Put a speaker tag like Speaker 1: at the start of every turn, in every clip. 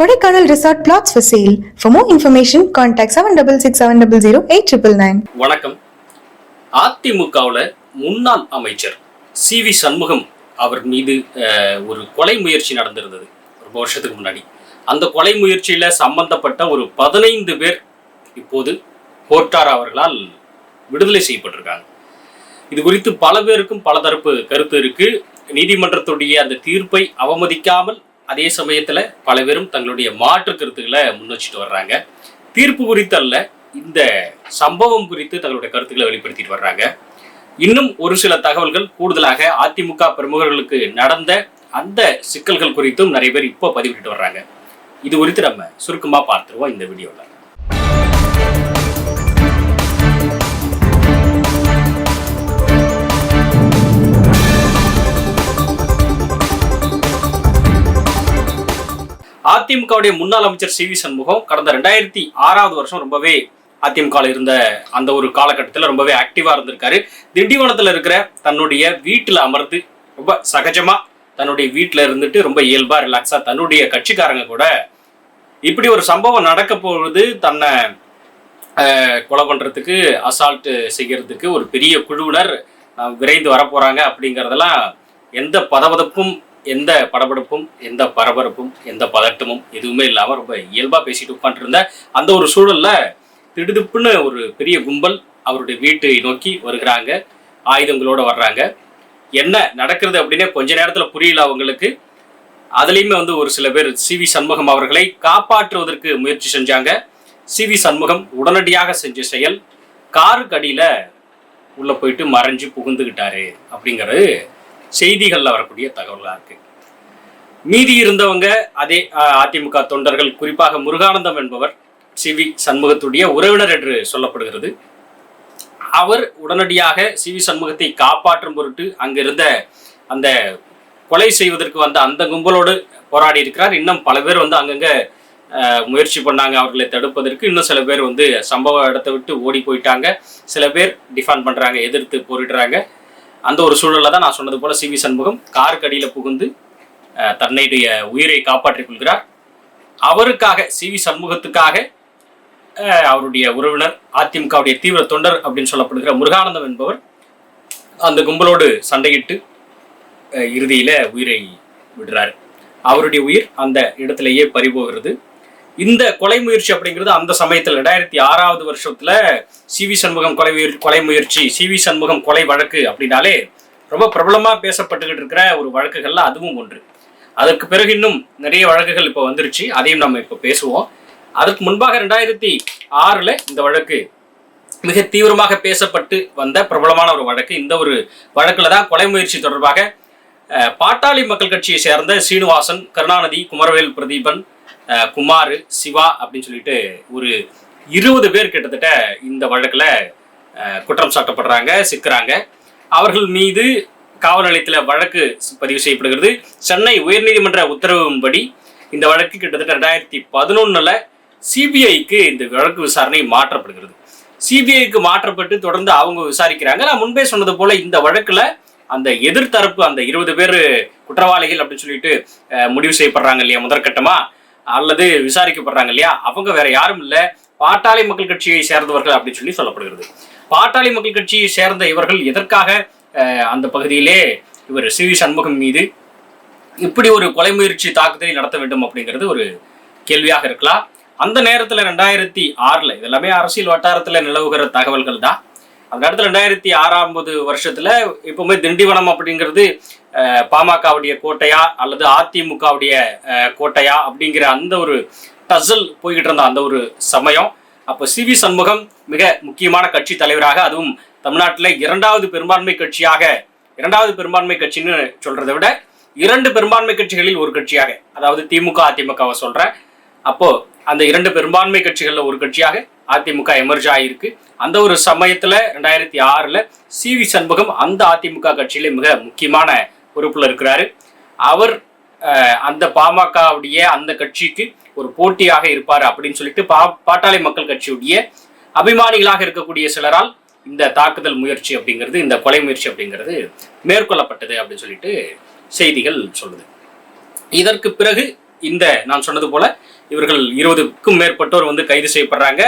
Speaker 1: Kodaikanal Resort plots for sale. For more information, contact 7667008999.
Speaker 2: வணக்கம். அதிமுகவுல முன்னாள் அமைச்சர் சி.வி. சண்முகம் அவர் மீது ஒரு கொலை முயற்சி நடந்திருந்தது ரொம்ப வருஷத்துக்கு முன்னாடி. அந்த கொலை முயற்சியில சம்பந்தப்பட்ட ஒரு 15 பேர் இப்போது கோர்ட்டார் அவர்களால் விடுதலை செய்யப்பட்டிருக்காங்க. இது குறித்து பல பேருக்கும் பல தரப்பு கருத்து இருக்கு. நீதிமன்றத்துடைய அந்த தீர்ப்பை அவமதிக்காமல் அதே சமயத்துல பல பேரும் தங்களுடைய மாற்று கருத்துக்களை முன்வச்சிட்டு வர்றாங்க. தீர்ப்பு குறித்து அல்ல, இந்த சம்பவம் குறித்து தங்களுடைய கருத்துக்களை வெளிப்படுத்திட்டு வர்றாங்க. இன்னும் ஒரு சில தகவல்கள் கூடுதலாக அதிமுக பிரமுகர்களுக்கு நடந்த அந்த சிக்கல்கள் குறித்தும் நிறைய பேர் இப்போ பதிவிட்டு வர்றாங்க. இது குறித்து நம்ம சுருக்கமா பார்த்துருவோம் இந்த வீடியோல. அதிமுகவுடைய முன்னாள் அமைச்சர் சி.வி. சண்முகம் கடந்த 2006 வருஷம் ரொம்பவே அதிமுக இருந்த அந்த ஒரு காலகட்டத்தில் ரொம்பவே ஆக்டிவா இருந்திருக்காரு. திண்டிவனத்துல இருக்கிற தன்னுடைய வீட்டுல அமர்ந்து ரொம்ப சகஜமா தன்னுடைய வீட்டுல இருந்துட்டு ரொம்ப இயல்பா ரிலாக்ஸா தன்னுடைய கட்சிக்காரங்க கூட இப்படி ஒரு சம்பவம் நடக்க போகுது, தன்னை கொலை பண்றதுக்கு அசால்ட் செய்யறதுக்கு ஒரு பெரிய குழுவினர் விரைந்து வரப்போறாங்க அப்படிங்கிறதெல்லாம் எந்த பதபதப்பும் எந்த படபடப்பும் எந்த பரபரப்பும் எந்த பதட்டமும் எதுவுமே இல்லாம ரொம்ப இயல்பா பேசிட்டு உட்காந்துட்டு இருந்த அந்த ஒரு சூழல்ல திடுதிப்புன்னு ஒரு பெரிய கும்பல் அவருடைய வீட்டை நோக்கி வருகிறாங்க, ஆயுதங்களோட வர்றாங்க. என்ன நடக்கிறது அப்படின்னே கொஞ்ச நேரத்துல புரியல அவங்களுக்கு. அதுலயுமே ஒரு சில பேர் சி.வி. சண்முகம் அவர்களை காப்பாற்றுவதற்கு முயற்சி செஞ்சாங்க. சி.வி. சண்முகம் உடனடியாக செஞ்ச செயல் காருக்கு அடியில உள்ள போயிட்டு மறைஞ்சு புகுந்துகிட்டாரு அப்படிங்கிறது செய்திகள்ல வரக்கூடிய தகவலா இருக்கு. மீதி இருந்தவங்க அதே அதிமுக தொண்டர்கள், குறிப்பாக முருகானந்தம் என்பவர் சி.வி. சண்முகத்துடைய உறவினர் என்று சொல்லப்படுகிறது. அவர் உடனடியாக சி.வி. சண்முகத்தை காப்பாற்றும் பொருட்டு அங்கிருந்த அந்த கொலை செய்வதற்கு வந்த அந்த கும்பலோடு போராடி இருக்கிறார். இன்னும் பல பேர் அங்கங்க முயற்சி பண்ணாங்க அவர்களை தடுப்பதற்கு. இன்னும் சில பேர் சம்பவ இடத்தை விட்டு ஓடி போயிட்டாங்க. சில பேர் டிஃபெண்ட் பண்றாங்க, எதிர்த்து போரிடுறாங்க. அந்த ஒரு சூழல்ல தான் நான் சொன்னது போல சி.வி. சண்முகம் காருக்கு அடியில புகுந்து தன்னுடைய உயிரை காப்பாற்றிக் கொள்கிறார். அவருக்காக, சி.வி. சண்முகத்துக்காக அவருடைய உறவினர், அதிமுகவுடைய தீவிர தொண்டர் அப்படின்னு சொல்லப்படுகிற முருகானந்தம் என்பவர் அந்த கும்பலோடு சண்டையிட்டு இறுதியில உயிரை விடுறாரு. அவருடைய உயிர் அந்த இடத்திலேயே பறிபோகிறது. இந்த கொலை முயற்சி அப்படிங்கிறது அந்த சமயத்தில் 2006 வருஷத்துல சி.வி. சண்முகம் கொலை முயற்சி, சி.வி. சண்முகம் கொலை வழக்கு அப்படின்னாலே ரொம்ப பிரபலமா பேசப்பட்டுக்கிட்டு இருக்கிற ஒரு வழக்குகள்ல அதுவும் ஒன்று. அதற்கு பிறகு இன்னும் நிறைய வழக்குகள் இப்போ வந்துருச்சு, அதையும் நம்ம இப்போ பேசுவோம். அதற்கு முன்பாக 2006 இந்த வழக்கு மிக தீவிரமாக பேசப்பட்டு வந்த பிரபலமான ஒரு வழக்கு. இந்த ஒரு வழக்குல தான் கொலை முயற்சி தொடர்பாக பாட்டாளி மக்கள் கட்சியை சேர்ந்த சீனிவாசன், கருணாநிதி, குமரவேல் பிரதீபன், குமார், சிவா அப்படின்னு சொல்லிட்டு ஒரு 20 பேர் கிட்டத்தட்ட இந்த வழக்குல குற்றம் சாட்டப்படுறாங்க, சிக்கிறாங்க. அவர்கள் மீது காவல் நிலையத்தில் வழக்கு பதிவு செய்யப்படுகிறது. சென்னை உயர்நீதிமன்ற உத்தரவின்படி இந்த வழக்கு கிட்டத்தட்ட 2011 சிபிஐக்கு இந்த வழக்கு விசாரணை மாற்றப்படுகிறது. சிபிஐக்கு மாற்றப்பட்டு தொடர்ந்து அவங்க விசாரிக்கிறாங்க. நான் முன்பே சொன்னது போல இந்த வழக்குல அந்த எதிர்த்தரப்பு அந்த 20 பேர் குற்றவாளிகள் அப்படின்னு சொல்லிட்டு முடிவு செய்யப்படுறாங்க இல்லையா, முதற்கட்டமா அல்லது விசாரிக்கப்படுறாங்க இல்லையா, அவங்க வேற யாரும் இல்ல, பாட்டாளி மக்கள் கட்சியை சேர்ந்தவர்கள் அப்படின்னு சொல்லி சொல்லப்படுகிறது. பாட்டாளி மக்கள் கட்சியை சேர்ந்த இவர்கள் எதற்காக அந்த பகுதியிலே இவர் சி.வி. சண்முகம் மீது இப்படி ஒரு கொலை முயற்சி தாக்குதலை நடத்த வேண்டும் அப்படிங்கிறது ஒரு கேள்வியாக இருக்கலாம். அந்த நேரத்துல 2006 இதெல்லாமே அரசியல் வட்டாரத்துல நிலவுகிற தகவல்கள் தான். அந்த இடத்துல 2006 வருஷத்துல எப்பவுமே திண்டிவனம் அப்படிங்கிறது பாமகவுடைய கோட்டையா அல்லது அதிமுகவுடைய கோட்டையா அப்படிங்கிற அந்த ஒரு டசல் போய்கிட்டு இருந்த அந்த ஒரு சமயம். அப்போ சி.வி. சண்முகம் மிக முக்கியமான கட்சி தலைவராக, அதுவும் தமிழ்நாட்டில் இரண்டாவது பெரும்பான்மை கட்சின்னு சொல்றதை விட 2 பெரும்பான்மை கட்சிகளில் ஒரு கட்சியாக, அதாவது திமுக அதிமுகவை சொல்றேன். அப்போ அந்த 2 பெரும்பான்மை கட்சிகள்ல ஒரு கட்சியாக அதிமுக எமர்ஜ் ஆகியிருக்கு. அந்த ஒரு சமயத்துல 2006 சி.வி. சண்முகம் அந்த அதிமுக கட்சியில மிக முக்கியமான பொறுப்புல இருக்கிறாரு. அவர் அந்த பாமகவுடைய அந்த கட்சிக்கு ஒரு போட்டியாக இருப்பார் அப்படின்னு சொல்லிட்டு பாட்டாளி மக்கள் கட்சியுடைய அபிமானிகளாக இருக்கக்கூடிய சிலரால் இந்த தாக்குதல் முயற்சி அப்படிங்கிறது, இந்த கொலை முயற்சி அப்படிங்கிறது மேற்கொள்ளப்பட்டது அப்படின்னு சொல்லிட்டு செய்திகள் சொல்லுது. இதற்கு பிறகு இந்த நான் சொன்னது போல இவர்கள் 20க்கும் மேற்பட்டோர் வந்து கைது செய்யப்படுறாங்க.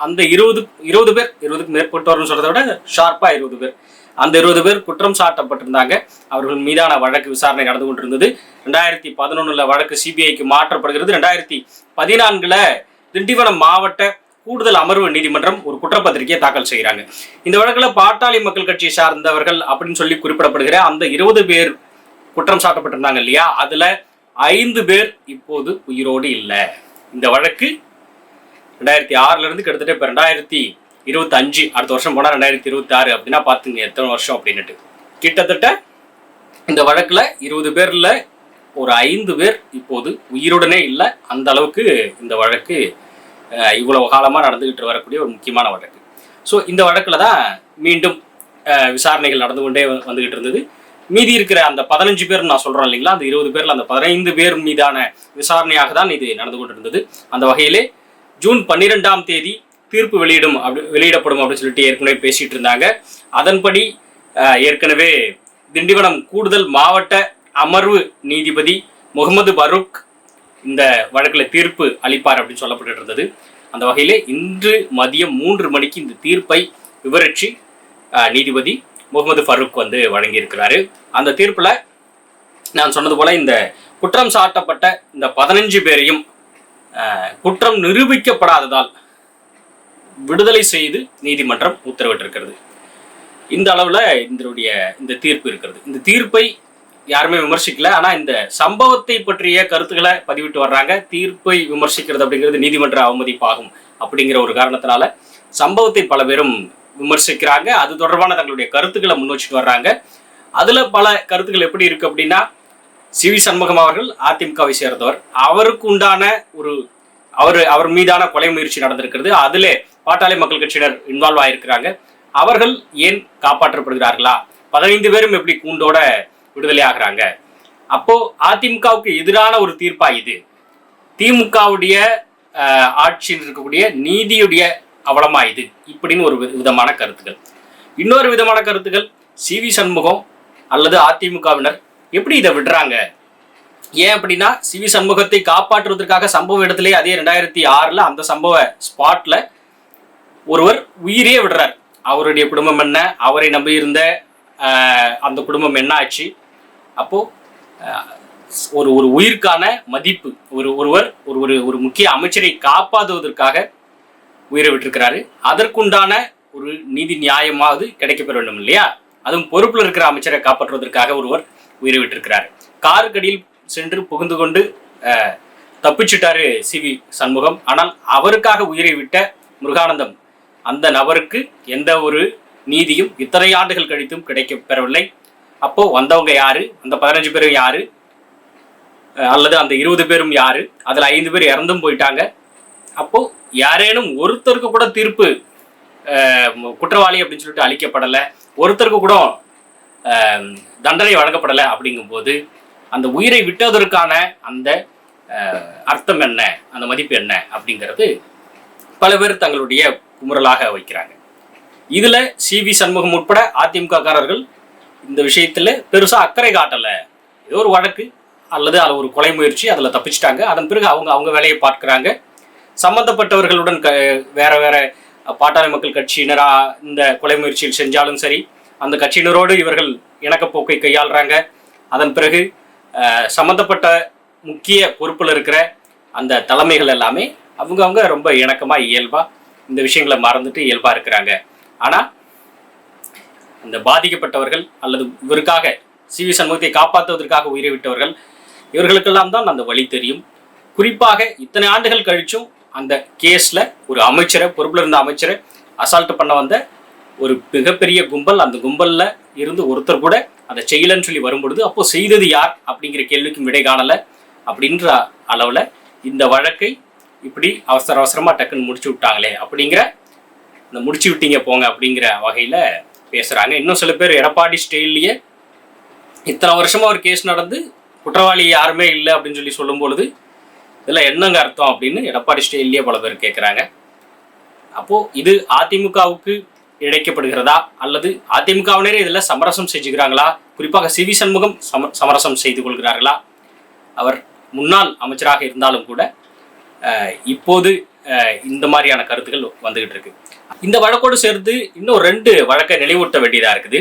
Speaker 2: அந்த 20 பேர் 20க்கும் மேற்பட்டோர்னு சொல்றதை விட ஷார்ப்பா 20 பேர், அந்த 20 பேர் குற்றம் சாட்டப்பட்டிருந்தாங்க. அவர்கள் மீதான வழக்கு விசாரணை நடந்து கொண்டிருந்தது. 2011 வழக்கு சிபிஐக்கு மாற்றப்படுகிறது. 2014 திண்டிவனம் மாவட்ட கூடுதல் அமர்வு நீதிமன்றம் ஒரு குற்றப்பத்திரிகையை தாக்கல் செய்கிறாங்க. இந்த வழக்குல பாட்டாளி மக்கள் கட்சியை சார்ந்தவர்கள் அப்படின்னு சொல்லி குறிப்பிடப்படுகிற அந்த 20 பேர் குற்றம் சாட்டப்பட்டிருந்தாங்க இல்லையா, அதுல 5 பேர் இப்போது உயிரோடு இல்லை. இந்த வழக்கு 2006 இருந்து கிட்டத்தட்ட இப்ப 2025, அடுத்த வருஷம் போனா 2026 அப்படின்னா பாத்துங்க எத்தனை வருஷம் அப்படின்னுட்டு. கிட்டத்தட்ட இந்த வழக்குல 20 பேர்ல ஒரு 5 பேர் இப்போது உயிருடனே இல்லை. அந்த அளவுக்கு இந்த வழக்கு இவ்வளவு காலமா நடந்துகிட்டு வரக்கூடிய ஒரு முக்கியமான வழக்கு. ஸோ இந்த வழக்குல தான் மீண்டும் விசாரணைகள் நடந்து கொண்டே வந்துகிட்டு இருந்தது. மீதி இருக்கிற அந்த 15 பேர் நான் சொல்றேன் இல்லைங்களா, அந்த 20 பேர்ல அந்த 15 பேர் மீதான விசாரணையாக தான் இது நடந்து கொண்டிருந்தது. அந்த வகையிலே ஜூன் 12ஆம் தேதி தீர்ப்பு வெளியிடப்படும் அப்படின்னு சொல்லிட்டு ஏற்கனவே பேசிட்டு இருந்தாங்க. அதன்படி ஏற்கனவே திண்டிவனம் கூடுதல் மாவட்ட அமர்வு நீதிபதி முகமது பரூக் இந்த வழக்கில் தீர்ப்பு அளிப்பார் அப்படின்னு சொல்லப்பட்டு இருந்தது. அந்த வகையிலே இன்று மதியம் 3 மணிக்கு இந்த தீர்ப்பை விவரிச்சு நீதிபதி முகமது பரூக் வந்து வழங்கியிருக்கிறாரு. அந்த தீர்ப்புல நான் சொன்னது போல இந்த குற்றம் சாட்டப்பட்ட இந்த 15 பேரையும் குற்றம் நிரூபிக்கப்படாததால் விடுதலை செய்து நீதிமன்றம் உத்தரவிட்டிருக்கிறது. இந்த அளவுல இந்த தீர்ப்பு இருக்கிறது. இந்த தீர்ப்பை யாருமே விமர்சிக்கல. ஆனா இந்த சம்பவத்தை பற்றிய கருத்துக்களை பதிவிட்டு வர்றாங்க. தீர்ப்பை விமர்சிக்கிறது அப்படிங்கிறது நீதிமன்ற அவமதிப்பாகும் அப்படிங்கிற ஒரு காரணத்தினால சம்பவத்தை பல பேரும் விமர்சிக்கிறாங்க. அது தொடர்பான தங்களுடைய கருத்துக்களை முன்வச்சிட்டு வர்றாங்க. அதுல பல கருத்துக்கள் எப்படி இருக்கு அப்படின்னா, சி.வி. சண்முகம் அவர்கள் அதிமுகவை சேர்ந்தவர், அவருக்கு உண்டான அவர் மீதான கொலை முயற்சி நடந்திருக்கிறது. அதிலே பாட்டாளி மக்கள் கட்சியினர் இன்வால்வ் ஆயிருக்கிறாங்க. அவர்கள் ஏன் காப்பாற்றப்படுகிறார்களா? 15 பேரும் எப்படி கூண்டோட விடுதலை ஆகிறாங்க? அப்போ அதிமுகவுக்கு எதிரான ஒரு தீர்ப்பா இது? திமுகவுடைய ஆட்சியில் இருக்கக்கூடிய நீதியுடைய அவலமா இது? இப்படின்னு ஒரு விதமான கருத்துக்கள். இன்னொரு விதமான கருத்துக்கள், சி.வி. சண்முகம் அல்லது அதிமுகவினர் எப்படி இதை விடுறாங்க? ஏன் அப்படின்னா, சி.வி. சண்முகத்தை காப்பாற்றுவதற்காக சம்பவ இடத்திலே அதே 2006 அந்த சம்பவ ஸ்பாட்ல ஒருவர் உயிரே விடுறார். அவருடைய குடும்பம் என்ன, அவரை நம்பி இருந்த அந்த குடும்பம் என்ன ஆச்சு? அப்போ ஒரு ஒரு உயிர்க்கான மதிப்பு, ஒருவர் ஒரு முக்கிய அமைச்சரை காப்பாற்றுவதற்காக உயிரை விட்டிருக்கிறாரு. அதற்குண்டான ஒரு நீதி நியாயமாவது கிடைக்கப்பெற வேண்டும் இல்லையா? அதுவும் பொறுப்புல இருக்கிற அமைச்சரை காப்பாற்றுவதற்காக ஒருவர் உயிரை விட்டிருக்கிறாரு. காருக்கடியில் சென்று புகுந்து கொண்டு தப்பிச்சுட்டாரு சி.வி. சண்முகம். ஆனால் அவருக்காக உயிரை விட்ட முருகானந்தம், அந்த நபருக்கு எந்த ஒரு நீதியும் இத்தனை ஆண்டுகள் கழித்தும் கிடைக்கப்பெறவில்லை. அப்போ வந்தவங்க யாரு? அந்த 15 பேரும் யாரு? அல்லது அந்த 20 பேரும் யாரு? அதுல 5 பேர் இறந்தும் போயிட்டாங்க. அப்போ யாரேனும் ஒருத்தருக்கு கூட தீர்ப்பு குற்றவாளி அப்படின்னு சொல்லிட்டு அளிக்கப்படலை, ஒருத்தருக்கு கூட தண்டனை வழங்கப்படலை. அப்படிங்கும்போது அந்த உயிரை விட்டதற்கான அந்த அர்த்தம் என்ன, அந்த மதிப்பு என்ன அப்படிங்கிறது பல பேர் தங்களுடைய குமுறலாக வைக்கிறாங்க. இதுல சி.வி. சண்முகம் உட்பட அதிமுக காரர்கள் இந்த விஷயத்துல பெருசா அக்கறை காட்டல. ஏதோ ஒரு வழக்கு அல்லது அது ஒரு கொலை முயற்சி, அதுல தப்பிச்சிட்டாங்க. அதன் பிறகு அவங்க வேலையை பார்க்கிறாங்க. சம்பந்தப்பட்டவர்களுடன் வேற வேற பாட்டாளி மக்கள் கட்சியினரா இந்த கொலை முயற்சியில் செஞ்சாலும் சரி, அந்த கட்சியினரோடு இவர்கள் இணக்கப்போக்கை கையாளுறாங்க. அதன் பிறகு சம்பந்தப்பட்ட முக்கிய பொறுப்பில் இருக்கிற அந்த தலைமைகள் எல்லாமே அவங்க ரொம்ப இணக்கமா இயல்பா இந்த விஷயங்களை மறந்துட்டு இயல்பா இருக்கிறாங்க. ஆனா இந்த பாதிக்கப்பட்டவர்கள் அல்லது இவருக்காக சி.வி. சண்முகத்தை காப்பாற்றுவதற்காக உயிரை விட்டவர்கள், இவர்களுக்கெல்லாம் தான் அந்த வழி தெரியும். குறிப்பாக இத்தனை ஆண்டுகள் கழிச்சும் அந்த கேஸ்ல ஒரு அமைச்சரை, பொறுப்புல இருந்த அமைச்சரை அசால்ட் பண்ண வந்த ஒரு மிகப்பெரிய கும்பல், அந்த கும்பல்ல இருந்து ஒருத்தர் கூட அதை செய்யலன்னு சொல்லி வரும்பொழுது, அப்போ செய்தது யார் அப்படிங்கிற கேள்விக்கும் விடை காணல. அப்படின்ற அளவுல இந்த வழக்கை இப்படி அவசரமா டக்குன்னு முடிச்சு விட்டாங்களே அப்படிங்கிற, இந்த முடிச்சு விட்டீங்க போங்க அப்படிங்கிற வகையில பேசுறாங்க. இன்னும் சில பேர் எடப்பாடி ஸ்டைல்லையே இத்தனை வருஷமா ஒரு கேஸ் நடந்து குற்றவாளி யாருமே இல்லை அப்படின்னு சொல்லி சொல்லும் பொழுது இதெல்லாம் என்னங்க அர்த்தம் அப்படின்னு எடப்பாடி ஸ்டைல்லையே பல பேர் கேட்குறாங்க. அப்போ இது அதிமுகவுக்கு இழைக்கப்படுகிறதா அல்லது அதிமுகவினரே இதில் சமரசம் செஞ்சுக்கிறாங்களா? குறிப்பாக சி.வி. சண்முகம் சமரசம் செய்து கொள்கிறார்களா? அவர் முன்னாள் அமைச்சராக இருந்தாலும் கூட இப்போது இந்த மாதிரியான கருத்துக்கள் வந்துகிட்டு இருக்கு. இந்த வழக்கோடு சேர்த்து இன்னும் 2 வழக்கை நினைவூட்ட வேண்டியதா இருக்குது.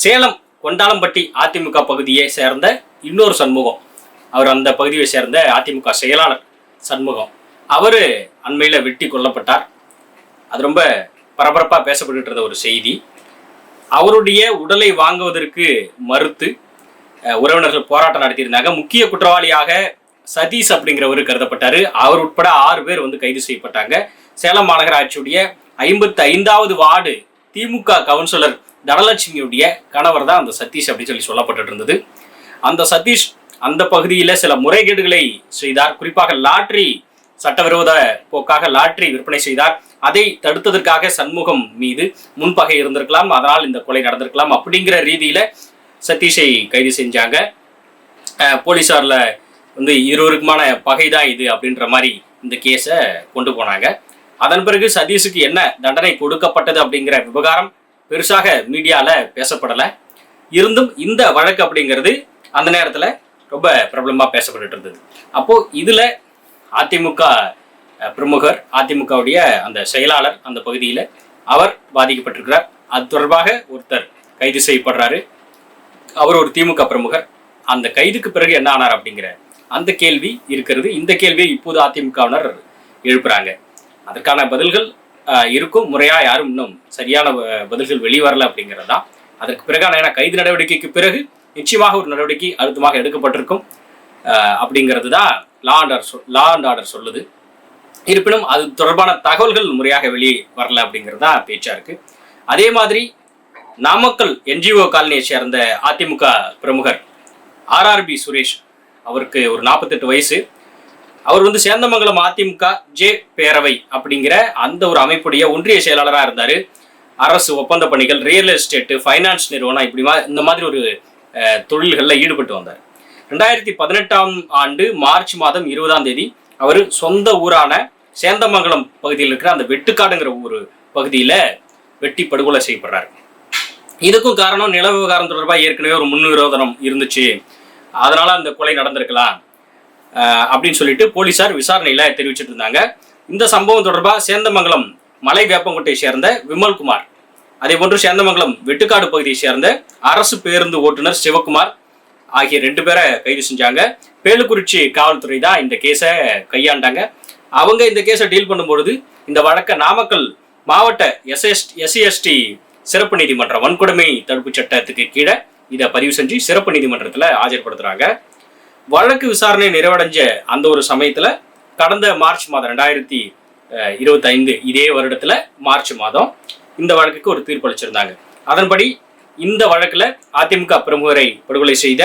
Speaker 2: சேலம் கொண்டாளம்பட்டி அதிமுக பகுதியை சேர்ந்த இன்னொரு சண்முகம், அவர் அந்த பகுதியை சேர்ந்த அதிமுக செயலாளர் சண்முகம், அவரு அண்மையில வெட்டி கொல்லப்பட்டார். அது ரொம்ப பரபரப்பா பேசப்பட்டு இருந்த ஒரு செய்தி. அவருடைய உடலை வாங்குவதற்கு மறுத்து உறவினர்கள் போராட்டம் நடத்தியிருந்தாங்க. முக்கிய குற்றவாளியாக சதீஷ் அப்படிங்கிறவர் கருதப்பட்டாரு. அவர் உட்பட 6 பேர் வந்து கைது செய்யப்பட்டாங்க. சேலம் மாநகராட்சியுடைய 55வது வார்டு திமுக கவுன்சிலர் தனலட்சுமியுடைய கணவர் தான் அந்த சதீஷ் அப்படின்னு சொல்லப்பட்டு இருந்தது. அந்த சதீஷ் அந்த பகுதியில் சில முறைகேடுகளை செய்தார். குறிப்பாக லாட்டரி சட்டவிரோத போக்காக லாட்டரி விற்பனை செய்தார். அதை தடுத்ததற்காக சண்முகம் மீது முன்பகை இருந்திருக்கலாம், அதனால் இந்த கொலை நடந்திருக்கலாம் அப்படிங்கிற ரீதியில சதீஷை கைது செஞ்சாங்க. போலீசார்ல வந்து இருவருக்குமான பகை தான் இது அப்படின்ற மாதிரி இந்த கேஸை கொண்டு போனாங்க. அதன் பிறகு சதீஷுக்கு என்ன தண்டனை கொடுக்கப்பட்டது அப்படிங்கிற விவகாரம் பெருசாக மீடியால பேசப்படலை. இருந்தும் இந்த வழக்கு அப்படிங்கிறது அந்த நேரத்தில் ரொம்ப பிரபலமாக பேசப்பட்டு இருந்தது. அப்போ இதுல அதிமுக பிரமுகர், அதிமுகவுடைய அந்த செயலாளர் அந்த பகுதியில் அவர் பாதிக்கப்பட்டிருக்கிறார். அது தொடர்பாக ஒருத்தர் கைது செய்யப்படுறாரு. அவர் ஒரு திமுக பிரமுகர். அந்த கைதுக்கு பிறகு என்ன ஆனார் அப்படிங்கிற அந்த கேள்வி இருக்கிறது. இந்த கேள்வியை இப்போது அதிமுகவினர் எழுப்புறாங்க. அதற்கான பதில்கள் இருக்கும், முறையா யாரும் இன்னும் சரியான பதில்கள் வெளிவரல அப்படிங்கிறது தான். அதற்கு பிறகான கைது நடவடிக்கைக்கு பிறகு நிச்சயமாக ஒரு நடவடிக்கை அழுத்தமாக எடுக்கப்பட்டிருக்கும் அப்படிங்கிறது தான் லா அண்ட் ஆர்டர் சொல்லுது. இருப்பினும் அது தொடர்பான தகவல்கள் முறையாக வெளியே வரல அப்படிங்கிறது தான் பேச்சா இருக்கு. அதே மாதிரி நாமக்கல் என்ஜிஓ காலனியை சேர்ந்த அதிமுக பிரமுகர் ஆர்ஆர்பி சுரேஷ், அவருக்கு ஒரு 48 வயசு. அவர் வந்து சேந்தமங்கலம் அதிமுக ஜே பேரவை அப்படிங்கிற அந்த ஒரு அமைப்புடைய ஒன்றிய செயலாளராக இருந்தார். அரசு ஒப்பந்த பணிகள், ரியல் எஸ்டேட், ஃபைனான்ஸ் நிறுவனம், இப்படி இந்த மாதிரி ஒரு தொழில்களில் ஈடுபட்டு வந்தார். 2018ஆம் ஆண்டு மார்ச் மாதம் 20ஆம் தேதி அவர் சொந்த ஊரான சேந்தமங்கலம் பகுதியில் இருக்கிற அந்த வெட்டுக்காடுங்கிற ஒரு பகுதியில் வெட்டி படுகொலை செய்யப்படுறாரு. இதுக்கும் காரணம் நில விவகாரம் தொடர்பாக ஏற்கனவே ஒரு முன்விரோதனம் இருந்துச்சு, அதனால அந்த கொலை நடந்திருக்கலாம் அப்படின்னு சொல்லிட்டு போலீசார் விசாரணையில தெரிவிச்சிட்டு இருந்தாங்க. இந்த சம்பவம் தொடர்பாக சேந்தமங்கலம் மலை வேப்பங்குட்டையை சேர்ந்த விமல்குமார், அதே போன்று சேந்தமங்கலம் வெட்டுக்காடு பகுதியை சேர்ந்த அரசு பேருந்து ஓட்டுநர் சிவகுமார் ஆகிய 2 பேரை கைது செஞ்சாங்க. பேலுக்குறிச்சி காவல்துறை தான் இந்த கேஸை கையாண்டாங்க. அவங்க இந்த கேஸை டீல் பண்ணும்பொழுது இந்த வழக்கை நாமக்கல் மாவட்ட SC/ST சிறப்பு நீதிமன்றம் வன்கொடுமை தடுப்பு சட்டத்துக்கு கீழே இதை பதிவு செஞ்சு சிறப்பு நீதிமன்றத்தில் ஆஜர்படுத்துறாங்க. வழக்கு விசாரணை நிறைவடைஞ்ச அந்த ஒரு சமயத்தில் கடந்த மார்ச் மாதம் 2025 இதே வருடத்தில் மார்ச் மாதம் இந்த வழக்குக்கு ஒரு தீர்ப்பு அளிச்சிருந்தாங்க. அதன்படி இந்த வழக்கில் அதிமுக பிரமுகரை படுகொலை செய்த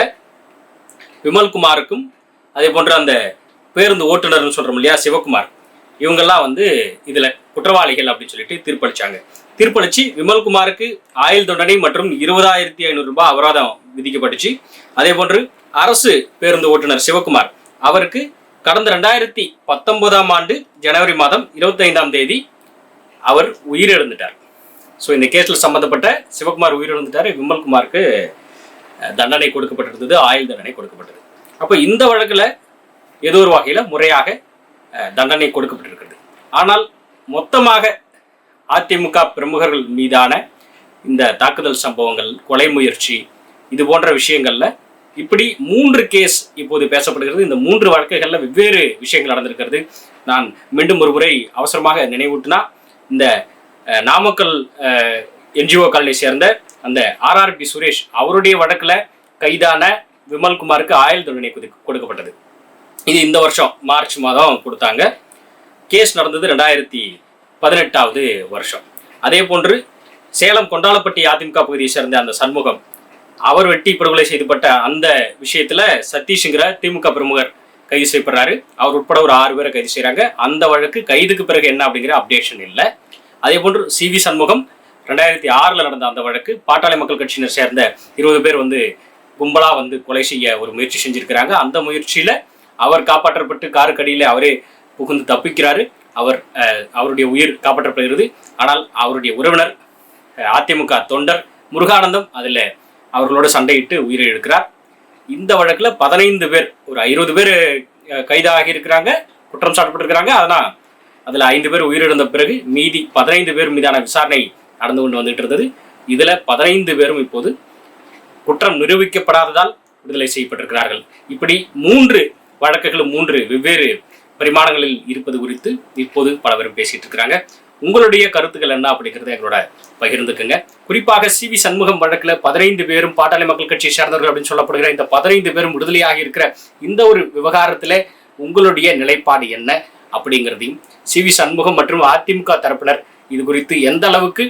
Speaker 2: விமல்குமாருக்கும் அதே போன்ற அந்த பேருந்து ஓட்டுநர்னு சொல்றோம் இல்லையா சிவகுமார், இவங்கெல்லாம் வந்து இதுல குற்றவாளிகள் அப்படின்னு சொல்லிட்டு தீர்ப்பளிச்சாங்க. தீர்ப்பளிச்சு விமல்குமாருக்கு ஆயுள் தண்டனை மற்றும் 20,500 ரூபாய் அபராதம் விதிக்கப்பட்டுச்சு. அதே போன்று அரசு பேருந்து ஓட்டுநர் சிவகுமார், அவருக்கு கடந்த 2019ஆம் ஆண்டு ஜனவரி மாதம் 25ஆம் தேதி அவர் உயிரிழந்துட்டார். ஸோ இந்த கேஸில் சம்மந்தப்பட்ட சிவகுமார் உயிரிழந்துட்டார். விமல்குமாருக்கு தண்டனை கொடுக்கப்பட்டிருந்தது, ஆயுள் தண்டனை கொடுக்கப்பட்டது. அப்போ இந்த வழக்கில் ஏதோ ஒரு வகையில் முறையாக தண்டனை கொடுக்கப்பட்டிருக்கிறது. ஆனால் மொத்தமாக அதிமுக பிரமுகர்கள் மீதான இந்த தாக்குதல் சம்பவங்கள், கொலை முயற்சி, இது போன்ற விஷயங்கள்ல இப்படி 3 கேஸ் இப்போது பேசப்படுகிறது. இந்த 3 வழக்குகளில் வெவ்வேறு விஷயங்கள் நடந்திருக்கிறது. நான் மீண்டும் ஒரு முறை அவசரமாக நினைவூட்டினா, இந்த நாமக்கல் என்ஜிஓ காலனியை சேர்ந்த அந்த ஆர்ஆர்பி சுரேஷ், அவருடைய வழக்கில் கைதான விமல்குமாருக்கு ஆயுள் தண்டனை கொடுக்கப்பட்டது. இது இந்த வருஷம் மார்ச் மாதம் கொடுத்தாங்க. கேஸ் நடந்தது 2018ஆவது வருஷம். அதே போன்று சேலம் கொண்டாளப்பட்டி அதிமுக பகுதியை சேர்ந்த அந்த சண்முகம், அவர் வெட்டி படுகொலை செய்யப்பட்ட அந்த விஷயத்துல சதீஷ்ங்கிற திமுக பிரமுகர் கைது செய்யப்படுறாரு. அவர் உட்பட ஒரு 6 பேரை கைது செய்யறாங்க. அந்த வழக்கு கைதுக்கு பிறகு என்ன அப்படிங்கிற அப்டேஷன் இல்லை. அதே போன்று CV சண்முகம் 2006 நடந்த அந்த வழக்கு, பாட்டாளி மக்கள் கட்சியினர் சேர்ந்த 20 பேர் வந்து கும்பலா வந்து கொலை செய்ய ஒரு முயற்சி செஞ்சிருக்கிறாங்க. அந்த முயற்சியில அவர் காப்பாற்றப்பட்டு காருக்கடியில அவரே புகுந்து தப்பிக்கிறாரு. அவருடைய உயிர் காப்பாற்றப்படுகிறது. ஆனால் அவருடைய உறவினர் அதிமுக தொண்டர் முருகானந்தம் அதில் அவர்களோட சண்டையிட்டு உயிரை எடுக்கிறார். இந்த வழக்கில் 15 பேர், ஒரு 20 பேர் கைதாகி இருக்கிறாங்க, குற்றம் சாட்டப்பட்டிருக்கிறாங்க. அதனால் அதில் 5 பேர் உயிரிழந்த பிறகு மீதி 15 பேர் மீதான விசாரணை நடந்து கொண்டு வந்துட்டு இருந்தது. இதில் 15 பேரும் இப்போது குற்றம் நிரூபிக்கப்படாததால் விடுதலை செய்யப்பட்டிருக்கிறார்கள். இப்படி 3 வழக்குகளும் 3 வெவ்வேறு பரிமாணங்களில் இருப்பது குறித்து இப்போது பல பேரும் பேசிட்டு இருக்கிறாங்க. உங்களுடைய கருத்துக்கள் என்ன அப்படிங்கிறத எங்களோட பகிர்ந்துக்குங்க. குறிப்பாக CV சண்முகம் வழக்குல 15 பேரும் பாட்டாளி மக்கள் கட்சியை சேர்ந்தவர்கள் அப்படின்னு சொல்லப்படுகிற இந்த 15 பேரும் விடுதலையாக இருக்கிற இந்த ஒரு விவகாரத்துல உங்களுடைய நிலைப்பாடு என்ன அப்படிங்கிறதையும், CV சண்முகம் மற்றும் அதிமுக தரப்பினர் இது குறித்து எந்த அளவுக்கு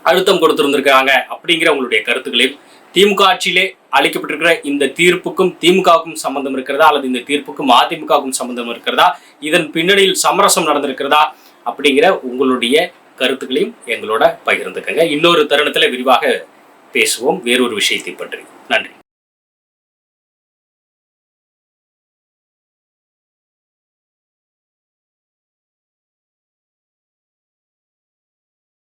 Speaker 2: அழுத்தம் கொடுத்திருந்திருக்காங்க அப்படிங்கிற உங்களுடைய கருத்துக்களையும், திமுக ஆட்சியிலே அளிக்கப்பட்டிருக்கிற இந்த தீர்ப்புக்கும் திமுகவுக்கும் சம்பந்தம் இருக்கிறதா, அல்லது இந்த தீர்ப்புக்கும் அதிமுகவுக்கும் சம்பந்தம் இருக்கிறதா, இதன் பின்னணியில் சமரசம் நடந்திருக்கிறதா அப்படிங்கிற உங்களுடைய கருத்துக்களையும் எங்களோட பகிர்ந்துக்கங்க. இன்னொரு தருணத்துல விரிவாக பேசுவோம் வேறொரு விஷயத்தை பற்றி. நன்றி.